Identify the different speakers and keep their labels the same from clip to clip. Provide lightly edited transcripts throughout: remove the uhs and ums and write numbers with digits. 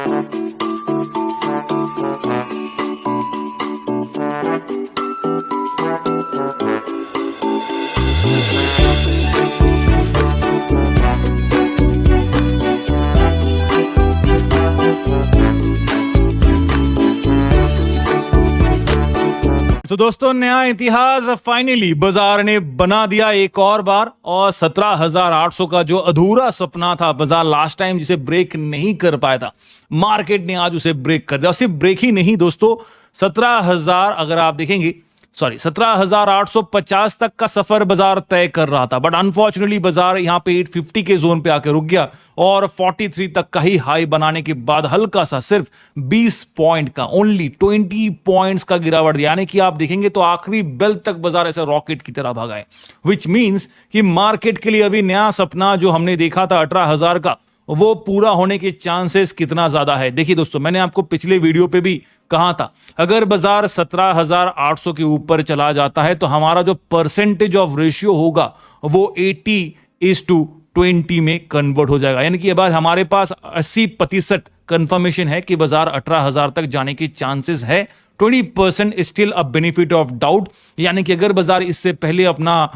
Speaker 1: तो दोस्तों नया इतिहास फाइनली बाजार ने बना दिया एक और बार, और 17,800 का जो अधूरा सपना था बाजार लास्ट टाइम जिसे ब्रेक नहीं कर पाया था, मार्केट ने आज उसे ब्रेक कर दिया। सिर्फ ब्रेक ही नहीं दोस्तों, 17,000 अगर आप देखेंगे 17,850 तक का सफर बाजार तय कर रहा था, बट अनफॉर्चुनेटली बाजार यहां पे 850 के जोन पे आकर रुक गया और 43 तक का ही हाई बनाने के बाद हल्का सा सिर्फ 20 पॉइंट का, ओनली 20 पॉइंट्स का गिरावट दिया। यानी कि आप देखेंगे तो आखिरी बेल तक बाजार ऐसे रॉकेट की तरह भागा है, विच मींस कि मार्केट के लिए अभी नया सपना जो हमने देखा था 18,000 का, वो पूरा होने के चांसेस कितना ज्यादा है। देखिए दोस्तों, मैंने आपको पिछले वीडियो पे भी कहा था, अगर बाजार 17,800 के ऊपर चला जाता है तो हमारा जो परसेंटेज ऑफ रेशियो होगा वो 80:20 में कन्वर्ट हो जाएगा। यानी कि अब हमारे पास 80% कंफर्मेशन है कि बाजार 18,000 तक जाने के चांसेस है। 20% still a benefit of doubt, यानी कि अगर बाजार इससे पहले अपना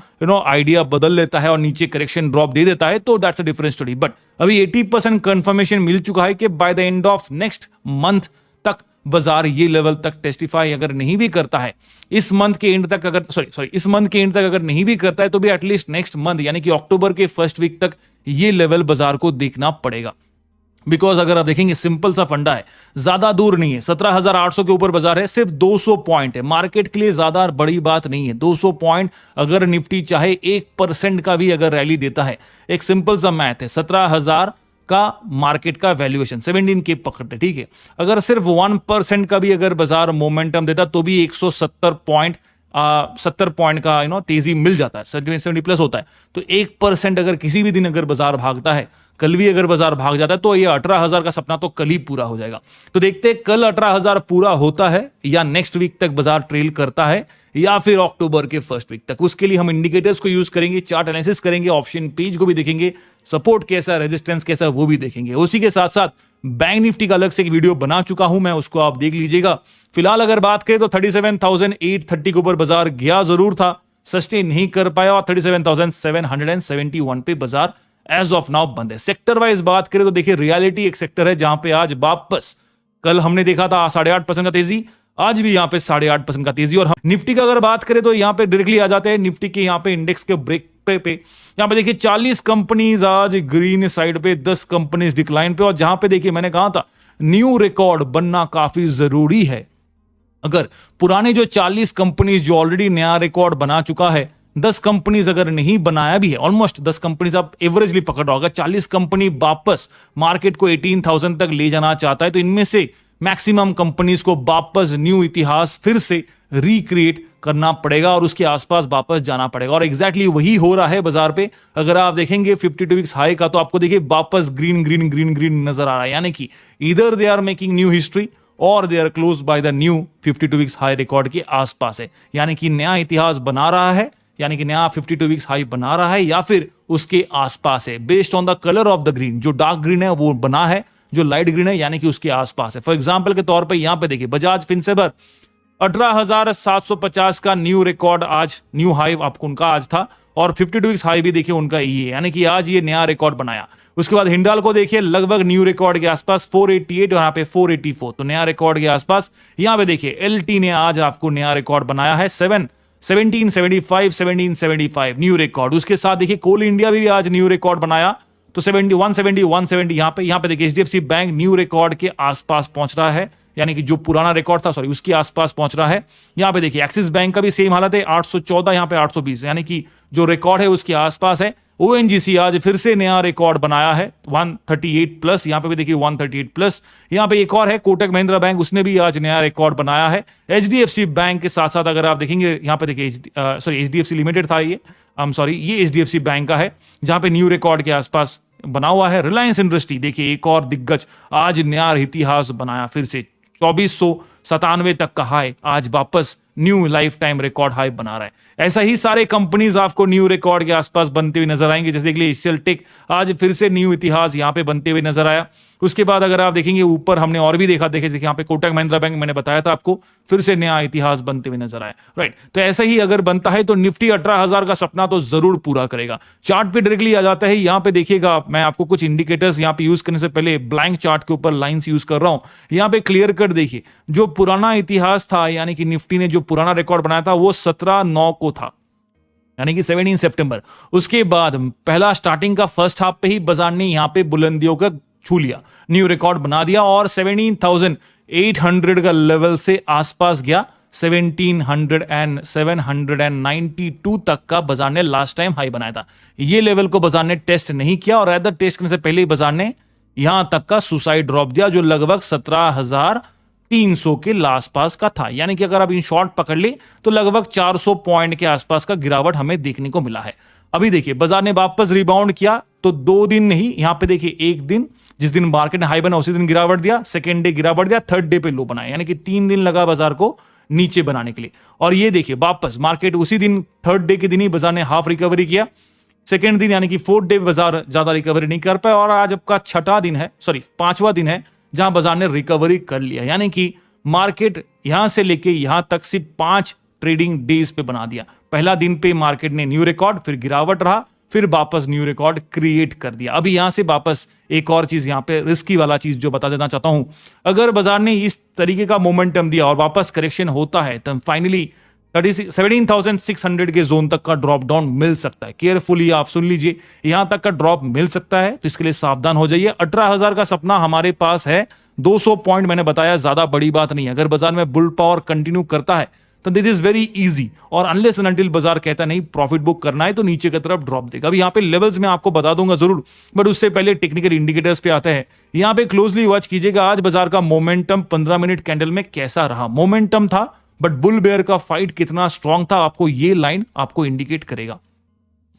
Speaker 1: आइडिया बदल लेता है और नीचे करेक्शन ड्रॉप दे देता है तो that's a different story. But अभी 80% कंफर्मेशन मिल चुका है कि by the end of next month तक बाजार ये लेवल तक टेस्टिफाई अगर नहीं भी करता है, इस मंथ के एंड तक अगर इस मंथ के एंड तक अगर नहीं भी करता है तो भी एटलीस्ट नेक्स्ट मंथ यानी कि अक्टूबर के फर्स्ट वीक तक ये लेवल बाजार को देखना पड़ेगा। बिकॉज अगर आप देखेंगे सिंपल सा फंडा है, ज्यादा दूर नहीं है, 17,800 के ऊपर बाजार है, सिर्फ 200 पॉइंट है, मार्केट के लिए ज्यादा बड़ी बात नहीं है। 200 पॉइंट अगर निफ्टी चाहे 1% का भी अगर रैली देता है, एक सिंपल सा मैथ है, 17,000 का मार्केट का वैल्यूएशन 17 के पकड़ते, ठीक है, अगर सिर्फ 1% का भी अगर बाजार मोमेंटम देता तो भी 170 पॉइंट 70 पॉइंट का तेजी मिल जाता है, 70 प्लस होता है। तो 1% अगर किसी भी दिन अगर बाजार भागता है, कल भी अगर बाजार भाग जाता है तो ये 18,000 का सपना तो कल ही पूरा हो जाएगा। तो देखते हैं कल 18,000 पूरा होता है या नेक्स्ट वीक तक बाजार ट्रेल करता है या फिर अक्टूबर के फर्स्ट वीक तक। उसके लिए हम इंडिकेटर्स को यूज करेंगे, चार्ट एनालिसिस करेंगे, ऑप्शन पेज को भी देखेंगे, सपोर्ट कैसा है, रेजिस्टेंस कैसा है वो भी देखेंगे। उसी के साथ साथ बैंक निफ्टी का अलग से एक वीडियो बना चुका हूं मैं, उसको आप देख लीजिएगा। फिलहाल अगर बात करें तो 37,830 के ऊपर बाजार गया जरूर था, सस्टेन नहीं कर पाया और 37,771 पे बाजार एज ऑफ नाउ बंद है। सेक्टर वाइज बात करें तो देखिए रियलिटी एक सेक्टर है जहां पे आज वापस, कल हमने देखा था 8.5% का तेजी, आज भी यहां पे 8.5% का तेजी। और निफ्टी का अगर बात करें तो यहां पे डायरेक्टली आ जाते हैं निफ्टी के यहां पे इंडेक्स के ब्रेक पे यहां पे देखिए 40 कंपनीज आज ग्रीन साइड पे, 10 कंपनीज डिक्लाइन पे, और जहां पे देखिए मैंने कहा था न्यू रिकॉर्ड बनना काफी जरूरी है। अगर पुराने जो 40 कंपनीज जो ऑलरेडी नया रिकॉर्ड बना चुका है, 10 कंपनीज अगर नहीं बनाया भी है, ऑलमोस्ट 10 कंपनीज आप एवरेजली पकड़ रहा होगा, 40 कंपनी वापस मार्केट को 18,000 तक ले जाना चाहता है, तो इनमें से मैक्सिमम कंपनीज को वापस न्यू इतिहास फिर से रिक्रिएट करना पड़ेगा और उसके आसपास वापस जाना पड़ेगा। और एग्जैक्टली वही हो रहा है बाजार पे। अगर आप देखेंगे 52 वीक्स हाई का, तो आपको देखिए वापस ग्रीन ग्रीन ग्रीन ग्रीन नजर आ रहा है, यानी कि इधर they are making new history और they are close by the new 52 weeks high record के आसपास है, यानी कि नया इतिहास बना रहा है, यानी कि नया 52 वीक्स हाई बना रहा है या फिर उसके आसपास है। Based on the colour of the green, जो डार्क ग्रीन है वो बना है, जो लाइट ग्रीन है यानी कि उसके आसपास है। फॉर एग्जांपल के तौर पे यहां पे देखिए बजाज फिनसर्व 18,750 का न्यू रिकॉर्ड, आज न्यू हाई आपको उनका आज था, और 52 वीक्स हाई भी देखिए उनका ये है, यानी कि आज ये नया रिकॉर्ड बनाया। उसके बाद हिंडाल्को देखिए लगभग न्यू रिकॉर्ड के आसपास 488 और यहाँ पे 484, तो नया रिकॉर्ड के आसपास। यहाँ पे देखिए एलटी ने आज आपको नया रिकॉर्ड बनाया है 1775 1775 न्यू रिकॉर्ड। उसके साथ देखिए कोल इंडिया भी आज न्यू रिकॉर्ड बनाया, तो 170 यहाँ पे देखिए एचडीएफसी बैंक न्यू रिकॉर्ड के आसपास पहुंच रहा है, यानी कि जो पुराना रिकॉर्ड था उसके आसपास पहुंच रहा है। यहाँ पे देखिए एक्सिस बैंक का भी सेम हालत है, 814 यहाँ पे 820, यानी कि जो रिकॉर्ड है उसके आसपास है। ओएनजीसी आज फिर से नया रिकॉर्ड बनाया है 138 प्लस, यहाँ पे भी देखिए 138 प्लस। यहाँ पे एक और है कोटक महिंद्रा बैंक, उसने भी आज नया रिकॉर्ड बनाया है। एचडीएफसी बैंक के साथ साथ अगर आप देखेंगे यहाँ पे देखिए एचडीएफसी लिमिटेड था ये एचडीएफसी बैंक का है जहां पे न्यू रिकॉर्ड के आसपास बना हुआ है। रिलायंस इंडस्ट्री देखिए एक और दिग्गज आज नया इतिहास बनाया, फिर से 2400 97 तक का हाई आज वापस new life time record high बना रहा है। ऐसा ही सारे कंपनीज आपको न्यू रिकॉर्ड के आसपास बनते हुए नजर आएंगे। जैसे कि एचसीएल टेक आज फिर से न्यू इतिहास यहां पे बनते हुए नजर आया। उसके बाद अगर आप देखेंगे ऊपर हमने और भी देखा, देखिए यहाँ पे कोटक महिंद्रा बैंक मैंने बताया था आपको, फिर से नया इतिहास बनते हुए नजर आया, राइट। तो ऐसा ही अगर बनता है तो निफ्टी 18,000 का सपना तो जरूर पूरा करेगा। चार्ट पे डायरेक्टली आ जाता है, यहाँ पे देखिएगा मैं आपको कुछ इंडिकेटर्स यहाँ पे यूज करने से पहले ब्लैंक चार्ट के ऊपर लाइंस यूज कर रहा हूं। यहाँ पे क्लियर कट देखिए, जो पुराना इतिहास था यानी कि निफ्टी ने जो पुराना रिकॉर्ड बनाया था वो 17/9 को था, यानी कि 17 सितंबर। उसके बाद पहला स्टार्टिंग का फर्स्ट हाफ पे ही बाजार ने यहां पे बुलंदियों का छू लिया, न्यू रिकॉर्ड बना दिया और 17,800 का लेवल से आसपास गया। 792 तक का बाजार ने लास्ट टाइम हाई बनाया था। ये लेवल को बाजार ने टेस्ट नहीं किया और रैदर टेस्ट करने से पहले ही बाजार ने यहां तक का सुसाइड ड्रॉप दिया, जो लगभग 17,300 के आसपास का था। यानी कि अगर आप इन शॉर्ट पकड़ ले तो लगभग 400 पॉइंट के आसपास का गिरावट हमें देखने को मिला है। अभी देखिए बाजार ने वापस रिबाउंड किया तो 2 दिन नहीं, यहां पे देखिए एक दिन, जिस दिन मार्केट ने हाई बना उसी दिन गिरावट दिया, सेकेंड डे गिरावट दिया, थर्ड डे पे लो बनाया, यानी कि 3 दिन लगा बाजार को नीचे बनाने के लिए। और ये देखिए वापस मार्केट उसी दिन थर्ड डे के दिन ही बाजार ने हाफ रिकवरी किया, सेकेंड दिन यानी कि फोर्थ डे बाजार ज्यादा रिकवरी नहीं कर पाया और आज आपका 5वां दिन है जहां बाजार ने रिकवरी कर लिया। यानी कि मार्केट यहां से लेके यहां तक सिर्फ 5 ट्रेडिंग डेज पे बना दिया। पहला दिन पे मार्केट ने न्यू रिकॉर्ड, फिर गिरावट रहा, फिर वापस न्यू रिकॉर्ड क्रिएट कर दिया। अभी यहां से वापस एक और चीज यहां पे रिस्की वाला चीज जो बता देना चाहता हूं, अगर बाजार ने इस तरीके का मोमेंटम दिया और वापस करेक्शन होता है तो फाइनली 17,600 के जोन तक का ड्रॉप डाउन मिल सकता है। केयरफुली आप सुन लीजिए, यहां तक का ड्रॉप मिल सकता है, तो इसके लिए सावधान हो जाइए। 18,000 का सपना हमारे पास है, 200 पॉइंट मैंने बताया, ज्यादा बड़ी बात नहीं है। अगर बाजार में बुल पावर कंटिन्यू करता है तो दिस इज वेरी इजी, और अनलेस एंड अनटिल बाजार कहता नहीं प्रॉफिट बुक करना है तो नीचे की तरफ ड्रॉप देगा। अभी यहाँ पे लेवल्स में आपको बता दूंगा जरूर, बट उससे पहले टेक्निकल इंडिकेटर्स पे आते हैं। यहाँ पे क्लोजली वॉच कीजिएगा आज बाजार का मोमेंटम 15 मिनट कैंडल में कैसा रहा। मोमेंटम था बट बुल बेयर का फाइट कितना स्ट्रांग था, आपको ये लाइन आपको इंडिकेट करेगा।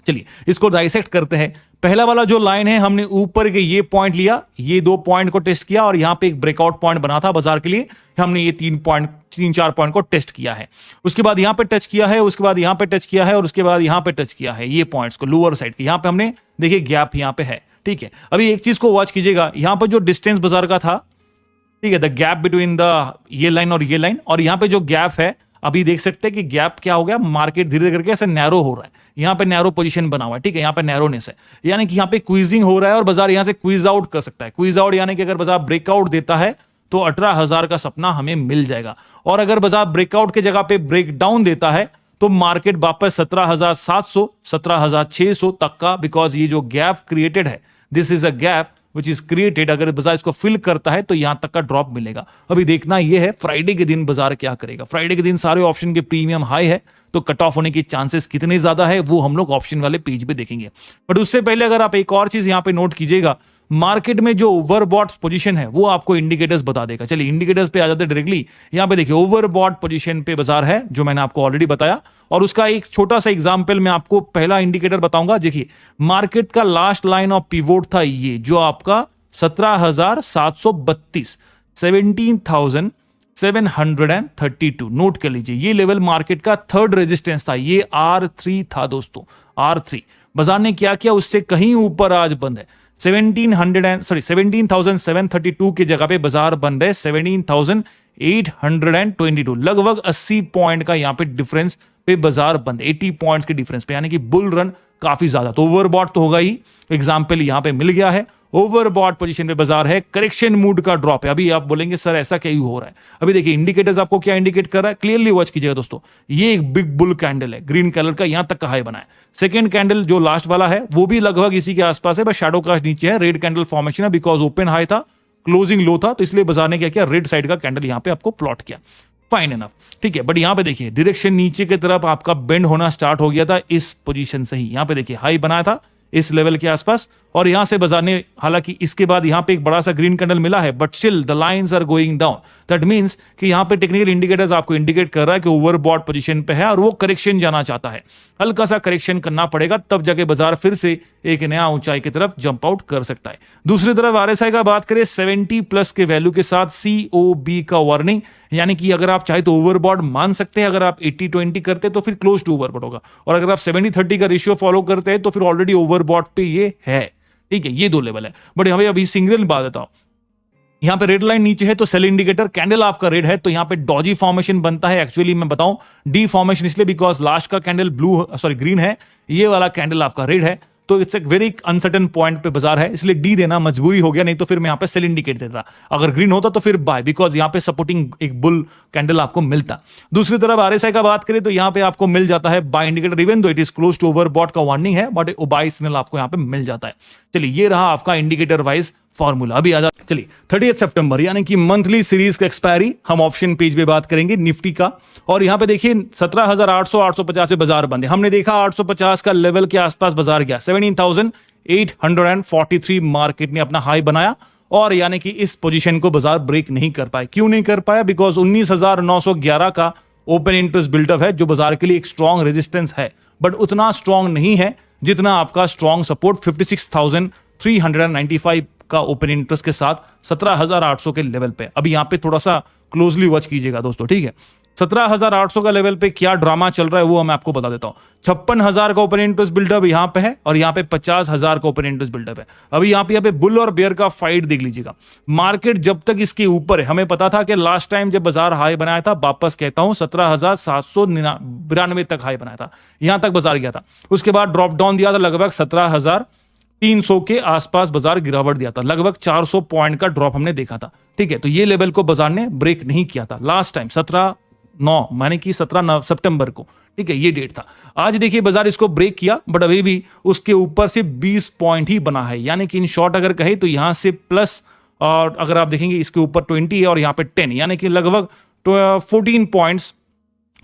Speaker 1: चलिए इसको डाइसेक्ट करते हैं। पहला वाला जो लाइन है, हमने ऊपर के ये पॉइंट लिया, ये 2 पॉइंट को टेस्ट किया और यहां पे एक ब्रेकआउट पॉइंट बना था बाजार के लिए, हमने ये 3-4 पॉइंट को टेस्ट किया है। उसके बाद यहां पे टच किया है, उसके बाद यहां पे टच किया है और उसके बाद यहां पे टच किया है, ये पॉइंट्स को लोअर साइड के। यहां पे हमने देखिए गैप यहां पे है, ठीक है। अभी एक चीज को वॉच कीजिएगा, यहां पर जो डिस्टेंस बाजार का था, ठीक है, द गैप बिटवीन द ये लाइन और ये लाइन, और यहां पे जो गैप है अभी देख सकते हैं कि गैप क्या हो गया, मार्केट धीरे धीरे करके ऐसे नैरो हो रहा है। यहां पे नैरो पोजीशन बना हुआ है, ठीक है, यहां पे नैरोनेस है, यानी कि यहां पे क्वीजिंग हो रहा है और बाजार यहां से क्वीज आउट कर सकता है। क्वीज आउट यानी कि अगर बाजार ब्रेकआउट देता है तो 18,000 का सपना हमें मिल जाएगा, और अगर बाजार ब्रेकआउट की जगह पे ब्रेक डाउन देता है तो मार्केट वापस 17,700 17,600 तक का, बिकॉज ये जो गैप क्रिएटेड है, this is a gap which is created, अगर बाजार इसको फिल करता है तो यहां तक का ड्रॉप मिलेगा। अभी देखना यह है फ्राइडे के दिन बाजार क्या करेगा। फ्राइडे के दिन सारे ऑप्शन के प्रीमियम हाई है, तो कट ऑफ होने की चांसेस कितने ज्यादा है वो हम लोग ऑप्शन वाले पेज पे देखेंगे। बट उससे पहले अगर आप एक और चीज यहां पे नोट कीजिएगा, मार्केट में जो ओवरबॉट पोजीशन है वो आपको इंडिकेटर्स बता देगा। चलिए इंडिकेटर्स पे आ जाते हैं डायरेक्टली। यहां पे देखिए ओवरबॉट पोजीशन पे बाजार है, जो मैंने आपको ऑलरेडी बताया, और उसका एक छोटा सा एग्जांपल मैं आपको पहला इंडिकेटर बताऊंगा। देखिए मार्केट का लास्ट लाइन ऑफ पिवोट था ये, जो आपका 17,732 17,732 नोट कर लीजिए। ये लेवल मार्केट का थर्ड रेजिस्टेंस था, ये R3 था दोस्तों, R3। बाजार ने क्या किया, उससे कहीं ऊपर आज बंद है। 17,732 की जगह पे बाजार बंद है 17,822, लगभग 80 पॉइंट का यहां पे डिफरेंस पे बाजार बंद, 80 पॉइंट्स के डिफरेंस पे, यानी कि बुल रन काफी ज्यादा। तो ओवरबॉट तो होगा ही, एग्जांपल यहां पे मिल गया है। ओवरबॉट पोजीशन पे बाजार है, करेक्शन मूड का ड्रॉप है। अभी आप बोलेंगे सर ऐसा क्यों हो रहा है, अभी देखिए इंडिकेटर्स आपको क्या इंडिकेट कर रहा है, क्लियरली वॉच कीजिएगा दोस्तों। ये एक बिग बुल कैंडल है, ग्रीन कलर का, यहां तक का हाई बना है। सेकंड कैंडल जो लास्ट वाला है वो भी लगभग इसी के आसपास है, बस शैडो कास्ट नीचे है, रेड कैंडल फॉर्मेशन है, बिकॉज ओपन हाई था क्लोजिंग लो था, तो इसलिए बाजार ने क्या किया, रेड साइड का कैंडल यहां पे आपको प्लॉट किया। फाइन एनफ, ठीक है। बट यहां पे देखिए डायरेक्शन नीचे की तरफ आपका बेंड होना स्टार्ट हो गया था इस पोजीशन से ही। यहां पे देखिए हाई बनाया था इस लेवल के आसपास, और यहां से बाजार ने, हालांकि इसके बाद यहां पे एक बड़ा सा ग्रीन कैंडल मिला है, but still the lines are going down. That means कि यहां पे टेक्निकल इंडिकेटर्स आपको इंडिकेट कर रहा है कि ओवरबॉट पोजीशन पे है और वो करेक्शन जाना चाहता है। हल्का सा करेक्शन करना पड़ेगा, तब जाके बाजार फिर से एक नया ऊंचाई की तरफ जंप आउट कर सकता है। दूसरी तरफ आरएसआई का बात करें, 70 प्लस के वैल्यू के साथ COB का वार्निंग, यानी कि अगर आप चाहे तो ओवरबॉट मान सकते हैं। अगर आप 80-20 करते हैं तो फिर क्लोज टू ओवरबॉट होगा, और अगर आप 70-30 का रेशियो फॉलो करते हैं तो फिर ऑलरेडी ओवरबॉट पे ये है। ठीक है, ये दो लेवल है। बट यहाँ पे अभी सिंगल बात बताओ, यहां पे रेड लाइन नीचे है तो सेल इंडिकेटर, कैंडल आपका रेड है तो यहां पे डॉजी फॉर्मेशन बनता है। एक्चुअली मैं बताऊं डी फॉर्मेशन इसलिए बिकॉज लास्ट का कैंडल ग्रीन है, ये वाला कैंडल आपका रेड है, तो इट्स एक वेरी अनसर्टन पॉइंट पे बाजार है, इसलिए डी देना मजबूरी हो गया, नहीं तो फिर मैं यहां पे सेल इंडिकेट देता। अगर ग्रीन होता तो फिर बाय, बिकॉज यहां पे सपोर्टिंग एक बुल कैंडल आपको मिलता। दूसरी तरफ आरएसआई का बात करें तो यहां पे आपको मिल जाता है buy indicator, even though it is close to overbought का वार्निंग है, बट बाय सिग्नल आपको यहां पे मिल जाता है। चलिए, ये रहा आपका इंडिकेटर वाइज फॉर्मूला। अभी आ जा, चलिए 30 सितंबर यानी कि मंथली सीरीज का एक्सपायरी, हम ऑप्शन पेज पे बात करेंगे निफ्टी का, और यहां पे देखिए 17,800 850 पे बाजार बंद है। हमने देखा 850 का लेवल के आसपास बाजार गया, 17,843 मार्केट ने अपना हाई बनाया, और यानी कि इस पोजीशन को बाजार ब्रेक नहीं कर पाए। क्यों नहीं कर पाया? बिकॉज 19,911 का ओपन इंटरेस्ट बिल्डअप है, जो बाजार के लिए एक स्ट्रॉन्ग रेजिस्टेंस है, बट उतना स्ट्रॉन्ग नहीं है जितना आपका स्ट्रॉन्ग सपोर्ट 56,395 का ओपन इंटरेस्ट के साथ 17,800 के लेवल पे। अभी यहां पे थोड़ा सा क्लोजली वॉच कीजिएगा दोस्तों, ठीक है। 17,800 का लेवल पे क्या ड्रामा चल रहा है वो मैं आपको बता देता हूं। 56,000 का ओपन इंटरेस्ट बिल्डअप यहां पे है, और यहां पे 50,000 का ओपन इंटरेस्ट बिल्डअप है। अभी यहां पे बुल और बेयर का फाइट देख लीजिएगा। मार्केट जब तक इसके ऊपर है, हमें पता था कि लास्ट टाइम जब बाजार हाई बनाया था, वापस कहता हूं 17,792 तक हाई बनाया था, यहां तक बाजार गया था। उसके बाद ड्रॉप डाउन दिया था, लगभग 17,300 के आसपास बाजार गिरावट दिया था, लगभग 400 पॉइंट का ड्रॉप हमने देखा था। ठीक है, तो ये लेवल को बाजार ने ब्रेक नहीं किया था लास्ट टाइम 17/9 माने कि 17 सितंबर को। ठीक है, ये डेट था। आज देखिए बाजार इसको ब्रेक किया, बट अभी भी उसके ऊपर से 20 पॉइंट ही बना है, यानी कि इन शॉर्ट अगर कहे तो यहां से प्लस, और अगर आप देखेंगे इसके ऊपर 20 है और यहां पे 10, यानी कि लगभग 14 पॉइंट्स,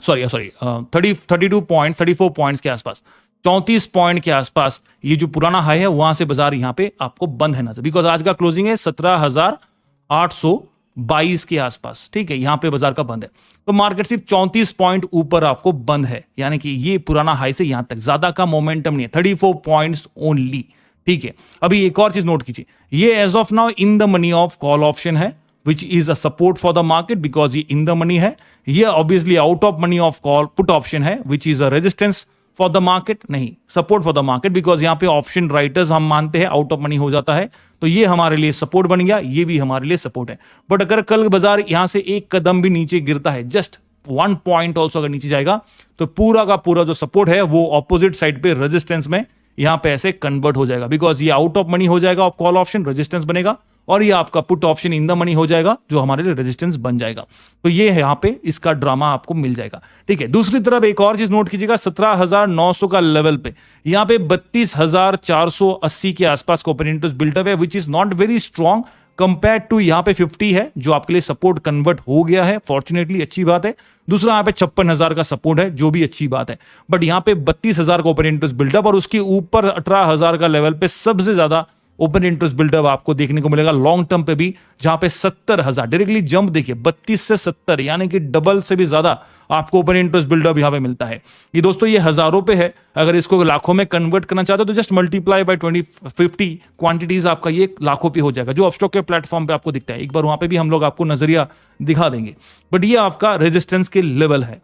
Speaker 1: 32 पॉइंट, 34 पॉइंट्स के आसपास, 34 पॉइंट के आसपास ये जो पुराना हाई है वहां से बाजार यहां पे आपको बंद है नजर, बिकॉज आज का क्लोजिंग है 17,822 के आसपास। ठीक है, यहां पे बाजार का बंद है, तो मार्केट सिर्फ 34 पॉइंट ऊपर आपको बंद है, यानी कि ये पुराना हाई से यहां तक ज्यादा का मोमेंटम नहीं है, 34 पॉइंट्स ओनली। ठीक है, अभी एक और चीज नोट कीजिए, ये as of now in the money of call option है, which is a support for the market because ये in the money है। ये obviously out of money of call put option है, which is a resistance for the market, नहीं support for the market, because यहाँ पे option writers हम मानते हैं आउट ऑफ मनी हो जाता है, तो ये हमारे लिए सपोर्ट बन गया, ये भी हमारे लिए सपोर्ट है। बट अगर कल बाजार यहां से एक कदम भी नीचे गिरता है, जस्ट 1 पॉइंट ऑल्सो अगर नीचे जाएगा, तो पूरा का पूरा जो सपोर्ट है वो ऑपोजिट साइड पे रेजिस्टेंस में यहां पे ऐसे कन्वर्ट हो जाएगा, बिकॉज ये आउट ऑफ मनी हो जाएगा, कॉल ऑप्शन रेजिस्टेंस बनेगा, और ये आपका put option in the money हो जाएगा, जो हमारे लिए रेजिस्टेंस बन जाएगा। तो ये है, यहां पे इसका ड्रामा आपको मिल जाएगा। ठीक है, दूसरी तरफ एक और चीज नोट कीजिएगा, 17,900 का लेवल पे यहां पे 32,480 के आसपास का ओपन इंटरेस्ट बिल्डअप है, which is not very strong compare to यहां पे 50 है, जो आपके लिए सपोर्ट कन्वर्ट हो गया है, फॉर्चुनेटली अच्छी बात है। दूसरा यहां पे 56,000 का सपोर्ट है, जो भी अच्छी बात है, बट यहां पे 32,000 का ओपन इंटरेस्ट बिल्डअप, और उसके ऊपर 18,000 का लेवल पे सबसे ज्यादा ओपन इंटरेस्ट बिल्डअप आपको देखने को मिलेगा लॉन्ग टर्म पे भी, जहां पे 70,000 डायरेक्टली जंप देखिए 32 से 70, यानी कि डबल से भी ज्यादा आपको ओपन इंटरेस्ट बिल्डअप यहां पे मिलता है। ये दोस्तों ये हजारों पे है, अगर इसको लाखों में कन्वर्ट करना चाहते हो तो जस्ट मल्टीप्लाई बाय 50 क्वांटिटीज, आपका ये लाखों पे हो जाएगा, जो अपस्टॉक के प्लेटफॉर्म पे आपको दिखता है। एक बार वहां पे भी हम लोग आपको नजरिया दिखा देंगे, बट ये आपका रेजिस्टेंस के लेवल है।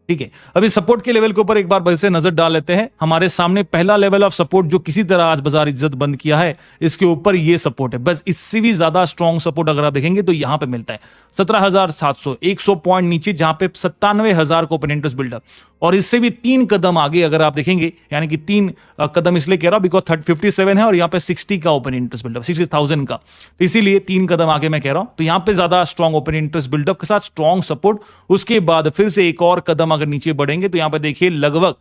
Speaker 1: ठीक है, अभी सपोर्ट के लेवल के ऊपर एक बार वैसे नजर डाल लेते हैं। हमारे सामने पहला लेवल ऑफ सपोर्ट जो किसी तरह आज बाजार इज्जत बंद किया है, इसके ऊपर ये सपोर्ट है, बस इससे भी ज्यादा स्ट्रॉन्ग सपोर्ट अगर आप देखेंगे तो यहां पे मिलता है 17,700, 100 पॉइंट नीचे, जहां पे 97,000 को ओपन इंटरेस्ट बिल्डअप, और इससे भी 3 कदम आगे अगर आप देखेंगे, यानी कि 3 कदम इसलिए कह रहा हूं बिकॉज 57 है और यहां पे 60 का ओपन इंटरेस्ट बिल्डअप, 60,000 का, तो इसीलिए 3 कदम आगे मैं कह रहा हूं। तो यहां पे ज्यादा स्ट्रॉन्ग ओपन इंटरेस्ट बिल्डअप के साथ स्ट्रॉन्ग सपोर्ट, उसके बाद फिर से एक और कदम अगर नीचे बढ़ेंगे तो यहां पे देखिए लगभग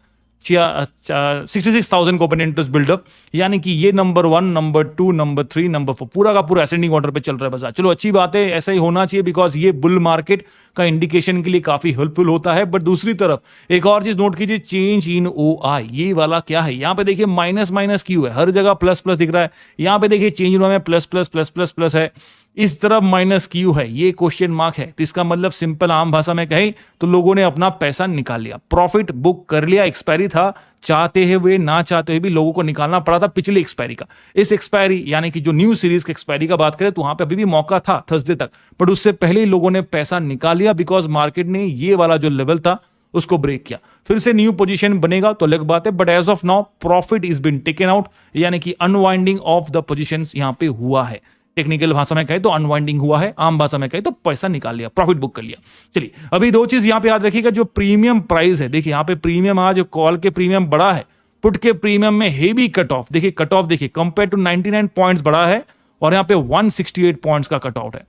Speaker 1: 66,000 का ओपन इंटरेस्ट बिल्डअप, यानी कि ये नंबर 1, नंबर 2, नंबर 3, नंबर 4 पूरा का पूरा असेंडिंग ऑर्डर पे चल रहा है बाजार। चलो अच्छी बात है, ऐसा ही होना चाहिए, बिकॉज ये बुल मार्केट का इंडिकेशन के लिए काफी हेल्पफुल होता है। बट दूसरी तरफ एक और चीज नोट कीजिए, चेंज इन OI, ये वाला क्या है, यहां पे देखिए माइनस माइनस क्यू है, हर जगह प्लस प्लस दिख रहा है, यहां पे देखिए चेंज इन OI में plus plus plus plus plus है, इस तरफ माइनस क्यू है, ये क्वेश्चन मार्क है। तो इसका मतलब सिंपल आम भाषा में कहें तो लोगों ने अपना पैसा निकाल लिया, प्रॉफिट बुक कर लिया, एक्सपायरी था, चाहते हुए ना चाहते हुए भी लोगों को निकालना पड़ा था पिछली एक्सपायरी का। इस एक्सपायरी यानी कि जो न्यू सीरीज की एक्सपायरी का बात करें तो वहां पे अभी भी मौका था थर्सडे तक, बट उससे पहले ही लोगों ने पैसा निकाल लिया, बिकॉज मार्केट ने ये वाला जो लेवल था उसको ब्रेक किया। फिर से न्यू पोजीशन बनेगा तो अलग बात है, but as of now profit is been taken out, यानी कि अनवाइंडिंग ऑफ द पोजीशंस यहां पे हुआ है। टेक्निकल भाषा में कहे तो अनवाइंडिंग हुआ है, आम भाषा में कहे तो पैसा निकाल लिया, प्रॉफिट बुक कर लिया। चलिए अभी दो चीज यहां पे याद रखिएगा, जो प्रीमियम प्राइस है, देखिए यहां पे प्रीमियम आज कॉल के प्रीमियम बड़ा है, पुट के प्रीमियम में हेवी कट ऑफ, देखिए कट ऑफ देखिए कंपेयर टू 99 पॉइंट्स बड़ा है और यहां पे 168 पॉइंट्स का कट आउट है।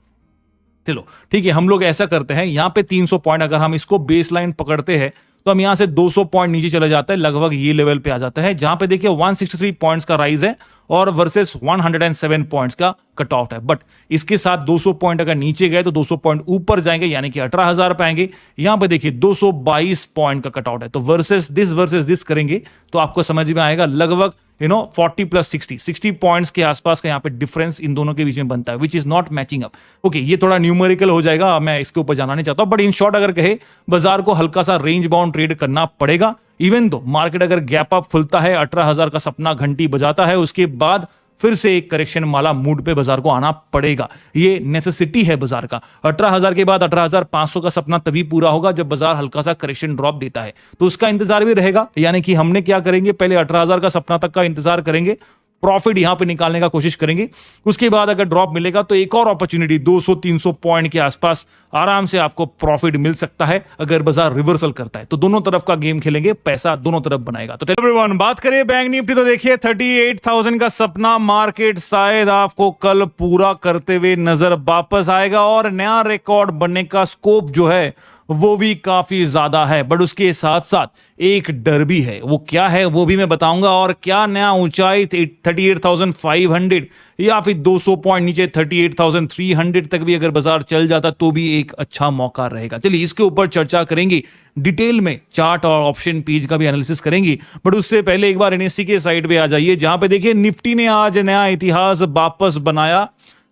Speaker 1: चलो ठीक है, हम लोग ऐसा करते हैं, यहां पे 300 पॉइंट अगर हम इसको बेस लाइन पकड़ते हैं तो हम यहां से 200 पॉइंट नीचे चले जाते हैं, लगभग ये लेवल पे आ जाता है, जहां पे देखिए 163 पॉइंट्स का राइज है और वर्सेस 107 पॉइंट्स का कट आउट है। बट इसके साथ 200 पॉइंट अगर नीचे गए तो 200 पॉइंट ऊपर जाएंगे, यानी कि 18,000 पे आएंगे। यहां पे देखिए 222 पॉइंट का कट आउट है, तो वर्सेस दिस करेंगे तो आपको समझ में आएगा लगभग 40 प्लस 60 पॉइंट्स के आसपास का यहां पे डिफरेंस इन दोनों के बीच में बनता है, which is not matching up. Okay, ये थोड़ा न्यूमेरिकल हो जाएगा, मैं इसके ऊपर जाना नहीं चाहता हूं, बट इन शॉर्ट अगर कहे बाजार को हल्का सा रेंज बाउंड ट्रेड करना पड़ेगा। इवन दो मार्केट अगर गैप अप खुलता है, 18,000 का सपना घंटी बजाता है, उसके बाद फिर से एक करेक्शन वाला मूड पे बाजार को आना पड़ेगा, ये नेसेसिटी है बाजार का। 18,000 के बाद 18,500 का सपना तभी पूरा होगा जब बाजार हल्का सा करेक्शन ड्रॉप देता है, तो उसका इंतजार भी रहेगा। यानी कि हमने क्या करेंगे, पहले 18,000 का सपना तक का इंतजार करेंगे, प्रॉफिट यहां पे निकालने का कोशिश करेंगे, उसके बाद अगर ड्रॉप मिलेगा तो एक और अपॉर्चुनिटी 200-300 पॉइंट के आसपास आराम से आपको प्रॉफिट मिल सकता है अगर बाजार रिवर्सल करता है। तो दोनों तरफ का गेम खेलेंगे, पैसा दोनों तरफ बनाएगा। तो एवरीवन, बात करें बैंक निफ्टी तो देखिए 38,000 का सपना मार्केट शायद आपको कल पूरा करते हुए नजर वापस आएगा और नया रिकॉर्ड बनने का स्कोप जो है वो भी काफी ज्यादा है। बट उसके साथ साथ एक डर भी है, वो क्या है वो भी मैं बताऊंगा। और क्या नया ऊंचाई 38,500 या फिर 200 पॉइंट नीचे 38,300 तक भी अगर बाजार चल जाता तो भी एक अच्छा मौका रहेगा। चलिए इसके ऊपर चर्चा करेंगे डिटेल में, चार्ट और ऑप्शन पेज का भी एनालिसिस करेंगे। बट उससे पहले एक बार एनएससी के साइड पे आ जाइए, जहां पे देखिए निफ्टी ने आज नया इतिहास वापस बनाया,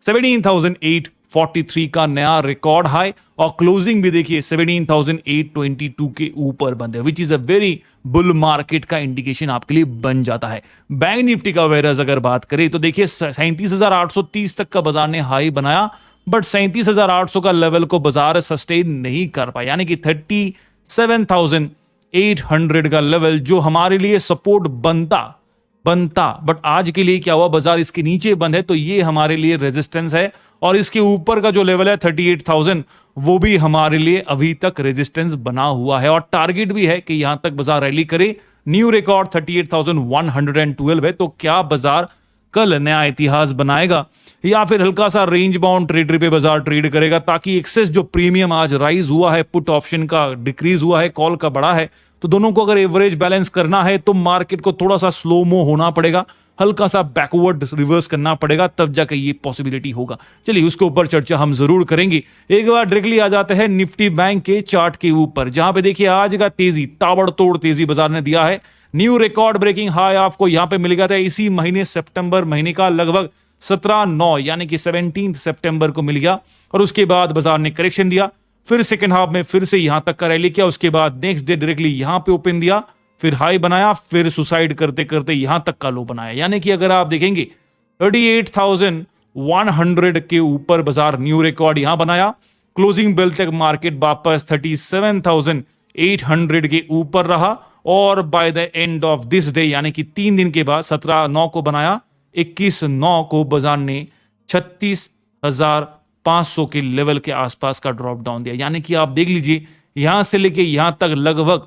Speaker 1: 17,843 का नया रिकॉर्ड हाई और क्लोजिंग भी देखिए 17,822 के ऊपर बंद है, which is a very bull market का इंडिकेशन आपके लिए बन जाता है। बैंक निफ्टी का वेरस अगर बात करें तो देखिए 37,830 तक का बाजार ने हाई बनाया, बट 37,800 का लेवल को बाजार सस्टेन नहीं कर पाया, यानी कि 37,800 का लेवल जो हमारे लिए सपोर्ट बनता, बट आज के लिए क्या हुआ, बाजार इसके नीचे बंद है, तो ये हमारे लिए रेजिस्टेंस है। और इसके ऊपर का जो लेवल है 38,000 वो भी हमारे लिए अभी तक रेजिस्टेंस बना हुआ है और टारगेट भी है कि यहां तक बाजार रैली करे। न्यू रिकॉर्ड 38,112 है, तो क्या बाजार कल नया इतिहास बनाएगा या फिर हल्का सा रेंज बाउंड ट्रेड पे बाजार ट्रेड करेगा, ताकि एक्सेस जो प्रीमियम आज राइज हुआ है, पुट ऑप्शन का डिक्रीज हुआ है, कॉल का बढ़ा है, तो दोनों को अगर एवरेज बैलेंस करना है तो मार्केट को थोड़ा सा स्लो मो होना पड़ेगा, हल्का सा बैकवर्ड रिवर्स करना पड़ेगा, तब जाकर ये पॉसिबिलिटी होगा। चलिए उसके ऊपर चर्चा हम जरूर करेंगे। एक बार डायरेक्टली आ जाते हैं निफ्टी बैंक के चार्ट के ऊपर, जहां पे देखिए आज का तेजी, ताबड़तोड़ तेजी बाजार ने दिया है। न्यू रिकॉर्ड ब्रेकिंग हाई आपको यहां पे मिल गया था इसी महीने सितंबर महीने का, लगभग 17/9 यानी कि 17 सितंबर को मिल गया। और उसके बाद बाजार ने करेक्शन दिया, फिर सेकेंड हाफ में फिर से यहां तक का रैली किया, उसके बाद नेक्स्ट डे डायरेक्टली यहां पे ओपन दिया, फिर हाई बनाया, फिर सुसाइड करते करते यहां तक का लो बनाया। यानी कि अगर आप देखेंगे 38,100 के ऊपर बाजार न्यू रिकॉर्ड यहां बनाया, क्लोजिंग बेल तक मार्केट वापस 37,800 के ऊपर रहा और by the end of this day यानी कि 3 दिन के बाद 17/9 को बनाया, 21/9 को बाजार ने 36,500 के लेवल के आसपास का ड्रॉप डाउन दिया। यानी कि आप देख लीजिए यहां से लेके यहां तक लगभग,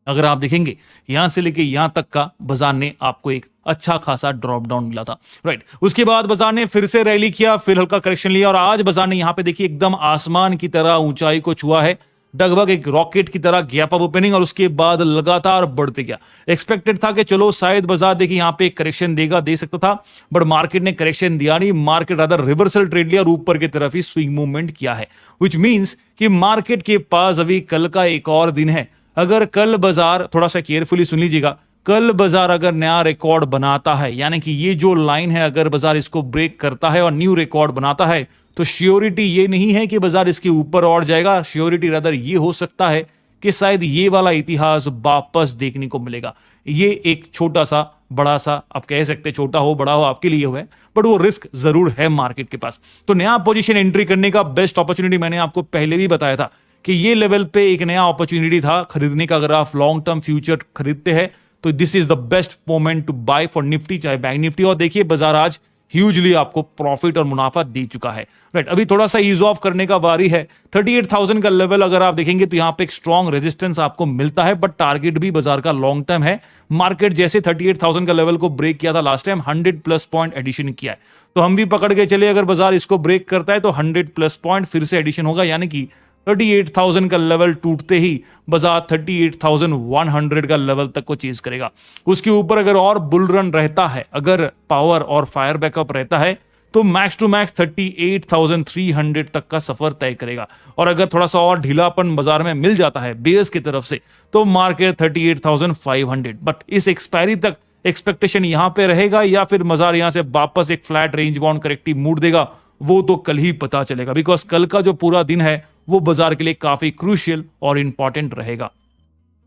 Speaker 1: अगर आप देखेंगे यहां से लेके यहां तक का बाजार ने आपको एक अच्छा खासा ड्रॉप डाउन मिला था, राइट। उसके बाद बाजार ने फिर से रैली किया, फिर हल्का करेक्शन लिया और आज बाजार ने यहां पे देखिए एकदम आसमान की तरह ऊंचाई को छुआ है, लगभग एक रॉकेट की तरह गैप अप ओपनिंग और उसके बाद लगातार बढ़ते गया। एक्सपेक्टेड था कि चलो शायद बाजार देखिए यहां पे करेक्शन देगा, दे सकता था, बट मार्केट ने करेक्शन दिया नहीं, मार्केट अदर रिवर्सल ट्रेड लिया और ऊपर की तरफ ही स्विंग मूवमेंट किया है, विच मींस कि मार्केट के पास अभी कल का एक और दिन है। अगर कल बाजार, थोड़ा सा केयरफुली सुन लीजिएगा, कल बाजार अगर नया रिकॉर्ड बनाता है, यानी कि ये जो लाइन है अगर बाजार इसको ब्रेक करता है और न्यू रिकॉर्ड बनाता है, तो श्योरिटी ये नहीं है कि बाजार इसके ऊपर और जाएगा, श्योरिटी रदर ये हो सकता है कि शायद ये वाला इतिहास वापस देखने को मिलेगा। ये एक छोटा सा, बड़ा सा, आप कह सकते छोटा हो बड़ा हो आपके लिए हुआ है, बट वो रिस्क जरूर है मार्केट के पास। तो नया पोजीशन एंट्री करने का बेस्ट अपॉर्चुनिटी मैंने आपको पहले भी बताया था कि ये लेवल पे एक नया अपॉर्चुनिटी था खरीदने का। अगर आप लॉन्ग टर्म फ्यूचर खरीदते हैं तो this is the best moment to buy for Nifty, चाहे बैंक निफ्टी। और देखिए बाजार आज ह्यूजली आपको प्रॉफिट और मुनाफा दे चुका है, राइट। अभी थोड़ा सा ईज ऑफ करने का बारी है। 38,000 का लेवल अगर आप देखेंगे तो यहां पे एक स्ट्रॉन्ग रेजिस्टेंस आपको मिलता है, बट टारगेट भी बाजार का लॉन्ग टर्म है। मार्केट जैसे 38,000 का लेवल को ब्रेक किया था last time, 100 plus point addition किया है, तो हम भी पकड़ के चले अगर बाजार इसको ब्रेक करता है तो 100 प्लस पॉइंट फिर से एडिशन होगा, यानी कि 38,000 का लेवल टूटते ही बाजार 38,100 का लेवल तक को चेज करेगा। उसके ऊपर अगर और बुल रन रहता है, अगर पावर और फायर बैकअप रहता है, तो मैक्स टू मैक्स 38,300 तक का सफर तय करेगा। और अगर थोड़ा सा और ढीलापन बाजार में मिल जाता है बेयर्स की तरफ से, तो मार्केट 38,500। बट इस एक्सपायरी तक एक्सपेक्टेशन यहां पे रहेगा या फिर बाजार यहां से वापस एक flat range bound corrective mood देगा, वो तो कल ही पता चलेगा। बिकॉज कल का जो पूरा दिन है वो बाजार के लिए काफी क्रूशियल और इंपॉर्टेंट रहेगा।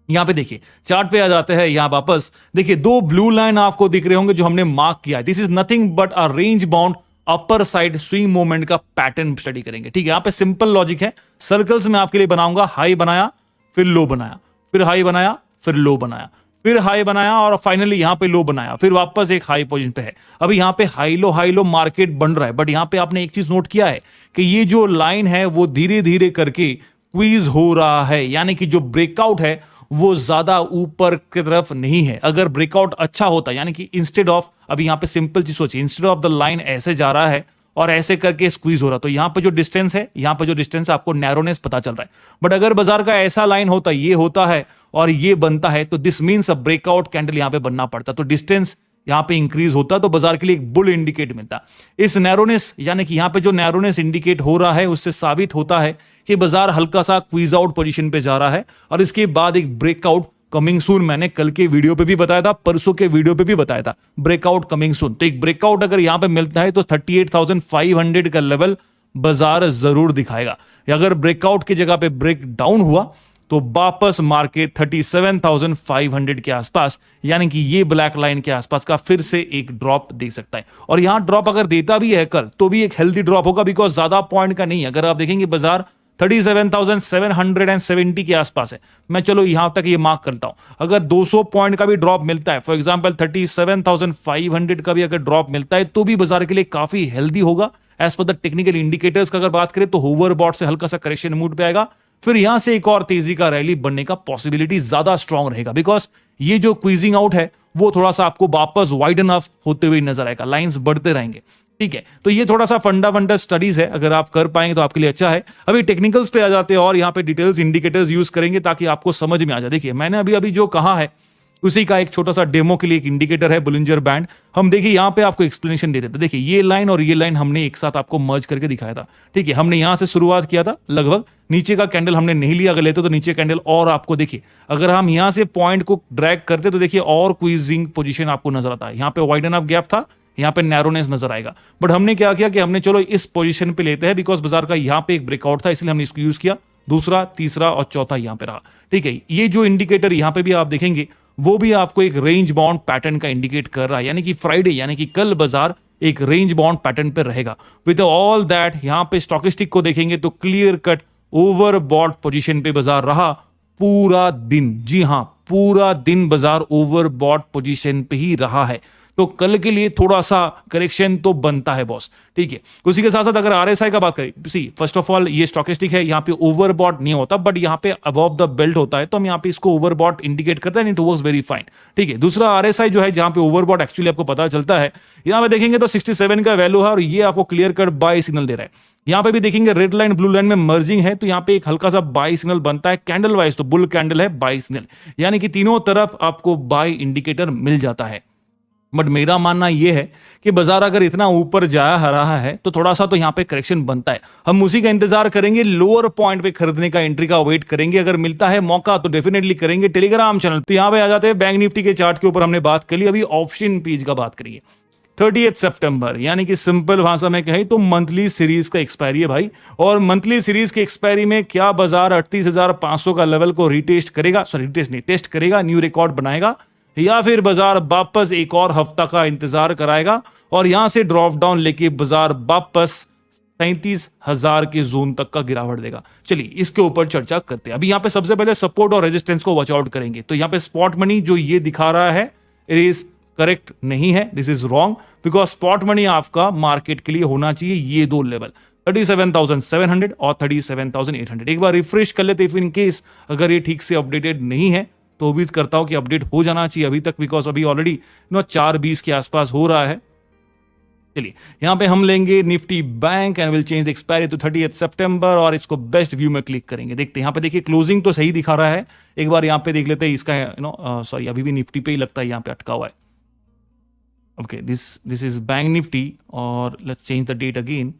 Speaker 1: यहां पे देखिए चार्ट पे आ जाते हैं, यहां वापस देखिए दो ब्लू लाइन आपको दिख रहे होंगे जो हमने मार्क किया है। This is nothing but a range bound upper side swing movement का पैटर्न स्टडी करेंगे, ठीक है। यहां पे सिंपल लॉजिक है, सर्कल्स में आपके लिए बनाऊंगा, हाई बनाया, फिर लो बनाया, फिर हाई बनाया, फिर लो बनाया, फिर हाई बनाया और फाइनली यहां पे लो बनाया, फिर वापस एक हाई पोजीशन पे है। अभी यहां पे हाई लो मार्केट बन रहा है, बट यहां पे आपने एक चीज नोट किया है कि ये जो लाइन है वो धीरे धीरे करके क्वीज हो रहा है, यानी कि जो ब्रेकआउट है वो ज्यादा ऊपर की तरफ नहीं है। अगर ब्रेकआउट अच्छा होता, यानी कि इंस्टेड ऑफ, अभी यहां पे सिंपल चीज सोचिए, इंस्टेड ऑफ द लाइन ऐसे जा रहा है और ऐसे करके स्क्वीज हो रहा, तो यहां पे जो डिस्टेंस है, यहां पे जो डिस्टेंस है आपको नैरोनेस पता चल रहा है। बट अगर बाजार का ऐसा लाइन होता, ये होता है और ये बनता है, तो this means a breakout candle यहां पे बनना पड़ता, तो डिस्टेंस यहां पे इंक्रीज होता, तो बाजार के लिए एक बुल इंडिकेट मिलता। इस नैरोनेस, यानी कि यहां पे जो नैरोनेस इंडिकेट हो रहा है उससे साबित होता है कि बाजार हल्का सा क्वीज आउट पोजीशन पे जा रहा है और इसके बाद एक ब्रेकआउट कमिंग सून। मैंने कल के वीडियो पे भी बताया था, परसों के वीडियो पे भी बताया था, ब्रेकआउट कमिंग सून। तो एक ब्रेकआउट अगर यहां पे मिलता है तो 38,500 का लेवल बाजार जरूर दिखाएगा। अगर ब्रेकआउट की जगह पे ब्रेक डाउन हुआ तो वापस मार्केट 37,500 के आसपास, यानी कि ये ब्लैक लाइन के आसपास का फिर से एक ड्रॉप दे सकता है। और यहां ड्रॉप अगर देता भी है कल, तो भी एक हेल्दी ड्रॉप होगा, बिकॉज ज्यादा पॉइंट का नहीं। अगर आप देखेंगे बाजार 37,770 के आसपास है, मैं चलो यहां तक ये मार्क करता हूं। अगर 200 पॉइंट का भी ड्रॉप मिलता है, फॉर एग्जांपल 37,500 का भी अगर ड्रॉप मिलता है, तो भी बाजार के लिए काफी हेल्दी होगा। As per the technical indicators का अगर बात करें तो होवरबॉट से हल्का सा करेक्शन मूड पे आएगा, फिर यहां से एक और तेजी का रैली बनने का पॉसिबिलिटी ज्यादा स्ट्रांग रहेगा, बिकॉज ये जो क्वीजिंग आउट है वो थोड़ा सा आपको वापस वाइडन अप होते हुए नजर आएगा, लाइंस बढ़ते रहेंगे, ठीक है। तो ये थोड़ा सा फंडामेंटल स्टडीज है, अगर आप कर पाएंगे तो आपके लिए अच्छा है। अभी टेक्निकल्स पे आ जाते हैं और यहां पे डिटेल्स इंडिकेटर्स यूज करेंगे ताकि आपको समझ में आ जाए। देखिए मैंने अभी जो कहा है उसी का एक छोटा सा डेमो के लिए एक इंडिकेटर है बुलिंजर बैंड। हम देखिए यहां पे आपको एक्सप्लेनेशन दे देते हैं। देखिए ये लाइन और ये लाइन हमने एक साथ आपको मर्ज करके दिखाया था, ठीक है। हमने यहां से शुरुआत किया था, लगभग नीचे का कैंडल हमने नहीं लिया, अगर लेते तो नीचे कैंडल और आपको देखिए, अगर हम यहां से पॉइंट को ड्रैग करते तो देखिए और क्वीजिंग पोजीशन आपको नजर आता है। यहां पे वाइडन अप गैप था, यहां पे नैरोनेस नजर आएगा, बट हमने क्या किया कि हमने चलो इस पोजीशन पे लेते हैं, बिकॉज बाजार का यहां पे एक ब्रेकआउट था, इसलिए हमने इसको यूज किया। दूसरा, तीसरा और चौथा यहां पे रहा, ठीक है। ये जो इंडिकेटर यहां पे भी आप देखेंगे वो भी आपको एक रेंज बाउंड पैटर्न का इंडिकेट कर रहा है, यानी कि फ्राइडे, यानी कि कल बाजार एक रेंज बाउंड पैटर्न पे रहेगा। विद ऑल दैट यहां पे स्टॉकिस्टिक को देखेंगे तो क्लियर कट ओवरबॉट पोजीशन पे बाजार रहा पूरा दिन। जी हां, पूरा दिन बाजार ओवरबॉट पोजीशन पे ही रहा है, तो कल के लिए थोड़ा सा करेक्शन तो बनता है बॉस, ठीक है। उसी के साथ साथ अगर आरएसआई का बात करें, सी फर्स्ट ऑफ ऑल ये स्टॉकिस्टिक है, यहाँ पे ओवरबॉट नहीं होता, बट यहाँ पे अबव द बेल्ट होता है, तो हम यहाँ पे इसको ओवरबॉट इंडिकेट करते हैं, इट वर्क्स वेरी फाइन, ठीक है। दूसरा आरएसआई जो है जहां पे ओवरबॉट एक्चुअली आपको पता चलता है, यहाँ पे देखेंगे तो 67 का वैल्यू है और ये आपको क्लियर कट बाय सिग्नल दे रहा है। यहाँ पे भी देखेंगे रेड लाइन ब्लू लाइन में मर्जिंग है, तो यहाँ पे एक हल्का सा बाई सिग्नल बनता है कैंडल वाइज, तो बुल कैंडल है, बाई सिग्नल, यानी कि तीनों तरफ आपको बाई इंडिकेटर मिल जाता है। बट मेरा मानना यह है कि बाजार अगर इतना ऊपर जा रहा है तो थोड़ा सा तो यहाँ पे करेक्शन बनता है, हम उसी का इंतजार करेंगे, लोअर पॉइंट पे खरीदने का, एंट्री का वेट करेंगे, अगर मिलता है मौका तो डेफिनेटली करेंगे। टेलीग्राम चैनल तो यहाँ पे आ जाते हैं, बैंक निफ्टी के चार्ट के ऊपर हमने बात कर ली, अभी ऑप्शन पेज का बात करिए। 30 सितंबर यानी कि सिंपल भाषा में कहें तो मंथली सीरीज का एक्सपायरी है भाई, और मंथली सीरीज के एक्सपायरी में क्या बाजार 38,500 का लेवल को रीटेस्ट करेगा, सॉरी रीटेस्ट नहीं, टेस्ट करेगा, न्यू रिकॉर्ड बनाएगा, या फिर बाजार वापस एक और हफ्ता का इंतजार कराएगा और यहां से ड्रॉप डाउन लेके बाजार वापस 37,000 के जोन तक का गिरावट देगा। चलिए इसके ऊपर चर्चा करते हैं। अभी यहां पे सबसे पहले सपोर्ट और रेजिस्टेंस को वॉच आउट करेंगे। तो यहां पे स्पॉट मनी जो ये दिखा रहा है इट इज करेक्ट नहीं है, this is wrong, because spot money आपका मार्केट के लिए होना चाहिए ये दो लेवल 37,700 और 37,800। एक बार रिफ्रेश कर लेते, इफ इन केस अगर ये ठीक से अपडेटेड नहीं है तो उम्मीद करता हूं कि अपडेट हो जाना चाहिए अभी तक, बिकॉज अभी ऑलरेडी 4:20 के आसपास हो रहा है। चलिए यहां पे हम लेंगे Nifty bank and will change the expiry to 30 सितंबर और इसको बेस्ट व्यू में क्लिक करेंगे। देखते हैं यहां पे, देखिए क्लोजिंग तो सही दिखा रहा है, एक बार यहां पे देख लेते हैं इसका सॉरी अभी भी निफ्टी पे ही लगता है यहां पे अटका हुआ है। Okay this is bank Nifty और let's change the date again.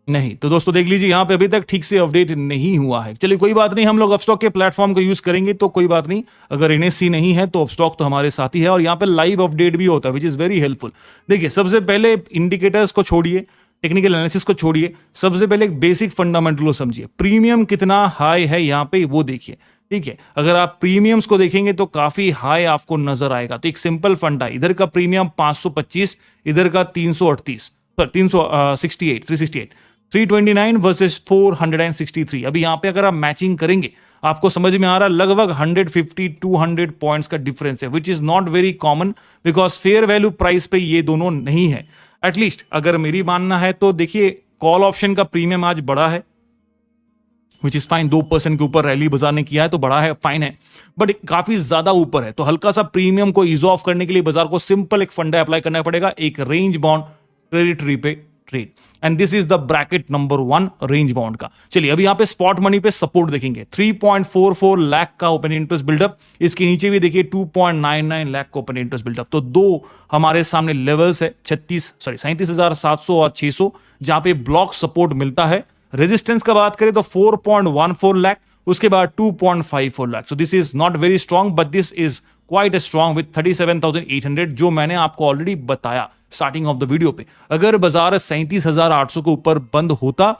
Speaker 1: नहीं तो दोस्तों देख लीजिए यहां पे अभी तक ठीक से अपडेट नहीं हुआ है। चलिए कोई बात नहीं, हम लोग अपस्टॉक के प्लेटफॉर्म को यूज करेंगे तो कोई बात नहीं, अगर एनएससी नहीं है तो अपस्टॉक तो हमारे साथ ही है और यहां पे लाइव अपडेट भी होता है विच इज वेरी हेल्पफुल। देखिए सबसे पहले इंडिकेटर्स को छोड़िए, टेक्निकल एनालिसिस को छोड़िए, सबसे पहले एक बेसिक फंडामेंटल को समझिए, प्रीमियम कितना हाई है यहाँ पे वो देखिए। ठीक है, अगर आप प्रीमियम्स को देखेंगे तो काफी हाई आपको नजर आएगा। तो एक सिंपल फंडा, इधर का प्रीमियम 525, इधर का 338, 329 वर्सेस 463। अभी यहां पे अगर आप मैचिंग करेंगे आपको समझ में आ रहा है लगभग 150-200 पॉइंट्स का डिफरेंस है, which is not very common because fair value price पे ये दोनों नहीं है। एटलीस्ट अगर मेरी मानना है तो देखिए कॉल ऑप्शन का प्रीमियम आज बढ़ा है, विच इज फाइन, 2% के ऊपर रैली बाजार ने किया है तो बढ़ा है, फाइन है, बट काफी ज्यादा ऊपर है। तो हल्का सा प्रीमियम को इज ऑफ करने के लिए बाजार को सिंपल एक फंडा अप्लाई करना पड़ेगा, एक रेंज बाउंड टेरिटरी पे trade, and this is the bracket number 1 range bound का। चलिए अभी यहां पे स्पॉट मनी पे सपोर्ट देखेंगे 3.44 लाख का ओपन इंटरेस्ट बिल्डअप, इसके नीचे भी देखिए 2.99 लाख का ओपन इंटरेस्ट बिल्डअप। तो दो हमारे सामने लेवल्स है 37,700 और 600 जहां पे ब्लॉक सपोर्ट मिलता है। रेजिस्टेंस का बात करें तो 4.14 लाख, उसके बाद 2.54 lakh. So this is not very strong but this is quite strong with 37,800 जो मैंने आपको ऑलरेडी बताया स्टार्टिंग ऑफ द वीडियो पे। अगर बाजार 37,800 के ऊपर बंद होता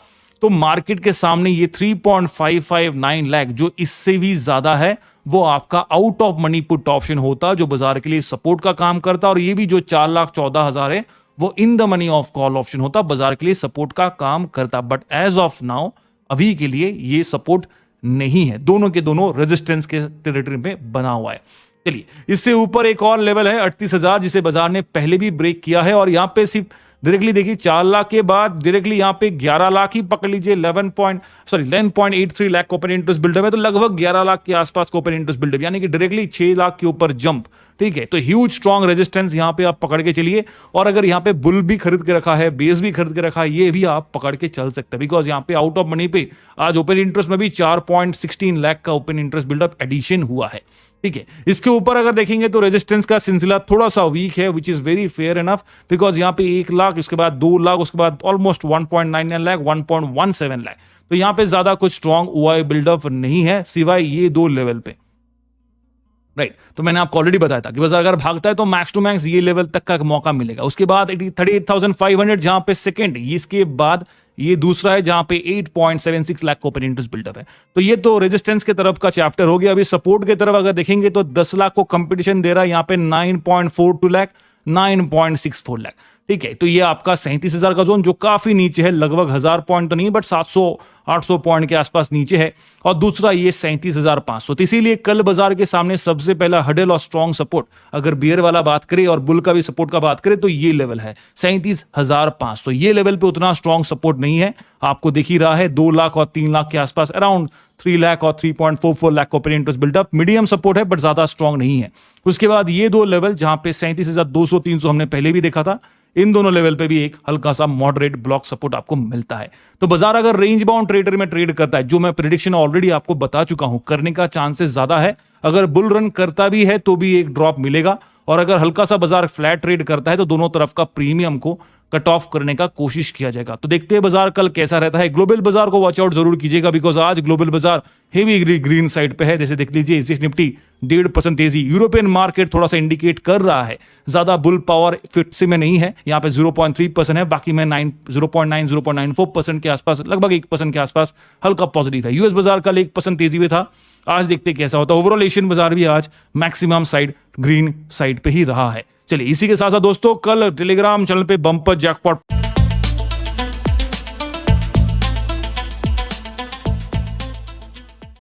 Speaker 1: तो मार्केट के सामने ये 3.559 लाख जो इससे भी ज्यादा है वो आपका out of money put option होता जो बाजार के लिए सपोर्ट का काम करता, और ये भी जो 4,14,000 है वो इन the money of call option होता, बाजार के लिए सपोर्ट का काम करता। बट एज ऑफ नाउ अभी के लिए ये सपोर्ट नहीं है, दोनों के दोनों रेजिस्टेंस के टेरिटरी में बना हुआ है। चलिए इससे ऊपर एक और लेवल है 38,000 जिसे बाजार ने पहले भी ब्रेक किया है, और यहां पे सिर्फ डायरेक्टली देखिए 4 लाख के बाद डायरेक्टली यहां पे 11 लाख ही पकड़ लीजिए, 11.83 लाख ओपन इंटरेस्ट बिल्डअप है, तो लगभग 11 लाख के आसपास का ओपन इंटरेस्ट बिल्डअप, यानी कि डायरेक्टली 6 लाख के ऊपर जंप। ठीक है, तो ह्यूज स्ट्रॉन्ग रेजिस्टेंस यहां पे आप पकड़ के चलिए, और अगर यहां पे बुल भी खरीद के रखा है, बेस भी खरीद के रखा है, ये भी आप पकड़ के चल सकते हैं, बिकॉज यहां पे आउट ऑफ मनी पे आज ओपन इंटरेस्ट में भी 4.16 लाख का ओपन इंटरेस्ट बिल्डअप एडिशन हुआ है। ठीक है, इसके ऊपर अगर देखेंगे तो रेजिस्टेंस का सिलसिला थोड़ा सा वीक है, which is very fair enough, because यहां पे 1 लाख, उसके बाद 2 लाख, उसके बाद ऑलमोस्ट 1.99 लाख, 1.17 लाख। तो यहां पे ज्यादा कुछ स्ट्रॉन्ग ओआई बिल्डअप नहीं है सिवाय ये दो लेवल पे। राइट, तो मैंने आपको ऑलरेडी बताया था कि बाजार अगर भागता है तो मैक्स टू मैक्स ये लेवल तक का मौका मिलेगा। उसके बाद 38,500 जहां पे सेकंड, इसके बाद ये दूसरा है जहां पे 8.76 लाख ओपन इंटरेस्ट बिल्डअप है। तो ये तो रेजिस्टेंस के तरफ का चैप्टर हो गया। अभी सपोर्ट की तरफ अगर देखेंगे तो 10 लाख को कंपटीशन दे रहा है यहां पे 9.42 लाख, 9.64 लाख। ठीक है, तो ये आपका 37,000 का जोन जो काफी नीचे है, लगभग 1000 पॉइंट तो नहीं बट 700-800 पॉइंट के आसपास नीचे है, और दूसरा ये 37,500। तो इसीलिए कल बाजार के सामने सबसे पहला हडल और स्ट्रॉन्ग सपोर्ट अगर बियर वाला बात करें और बुल का भी सपोर्ट का बात करें तो ये लेवल है 37,500। ये लेवल पे उतना स्ट्रॉन्ग सपोर्ट नहीं है, आपको दिख ही रहा है 2 लाख और 3 लाख के आसपास, अराउंड 3 लाख और 3.44 lakh open interest buildup medium support है बट ज्यादा स्ट्रॉन्ग नहीं है। उसके बाद ये दो लेवल जहां पे 37,200-300 हमने पहले भी देखा था, इन दोनों लेवल पे भी एक हल्का सा मॉडरेट ब्लॉक सपोर्ट आपको मिलता है। तो बाजार अगर रेंज बाउंड ट्रेडर में ट्रेड करता है, जो मैं प्रेडिक्शन ऑलरेडी आपको बता चुका हूं, करने का चांसेस ज्यादा है। अगर बुल रन करता भी है तो भी एक ड्रॉप मिलेगा, और अगर हल्का सा बाजार फ्लैट ट्रेड करता है तो दोनों तरफ का प्रीमियम को कट ऑफ करने का कोशिश किया जाएगा। तो देखते हैं बाजार कल कैसा रहता है। ग्लोबल बाजार को वॉच आउट जरूर कीजिएगा, बिकॉज आज ग्लोबल बाजार हेवी ग्रीन साइड पे है। जैसे देख लीजिए एसजीएक्स निफ्टी 1.5% तेजी, यूरोपियन मार्केट थोड़ा सा इंडिकेट कर रहा है ज्यादा बुल पावर फिफ्टी में नहीं है, यहाँ पे 0.3% है, बाकी में 0.94% के आसपास, लगभग 1% के आसपास हल्का पॉजिटिव है। यूएस बाजार कल 1% तेजी में था, आज देखते कैसा होता है। ओवरऑल एशियन बाजार भी आज मैक्सिमम साइड ग्रीन साइड पे ही रहा है। चलिए इसी के साथ साथ दोस्तों, कल टेलीग्राम चैनल पे बम्पर जैकपॉट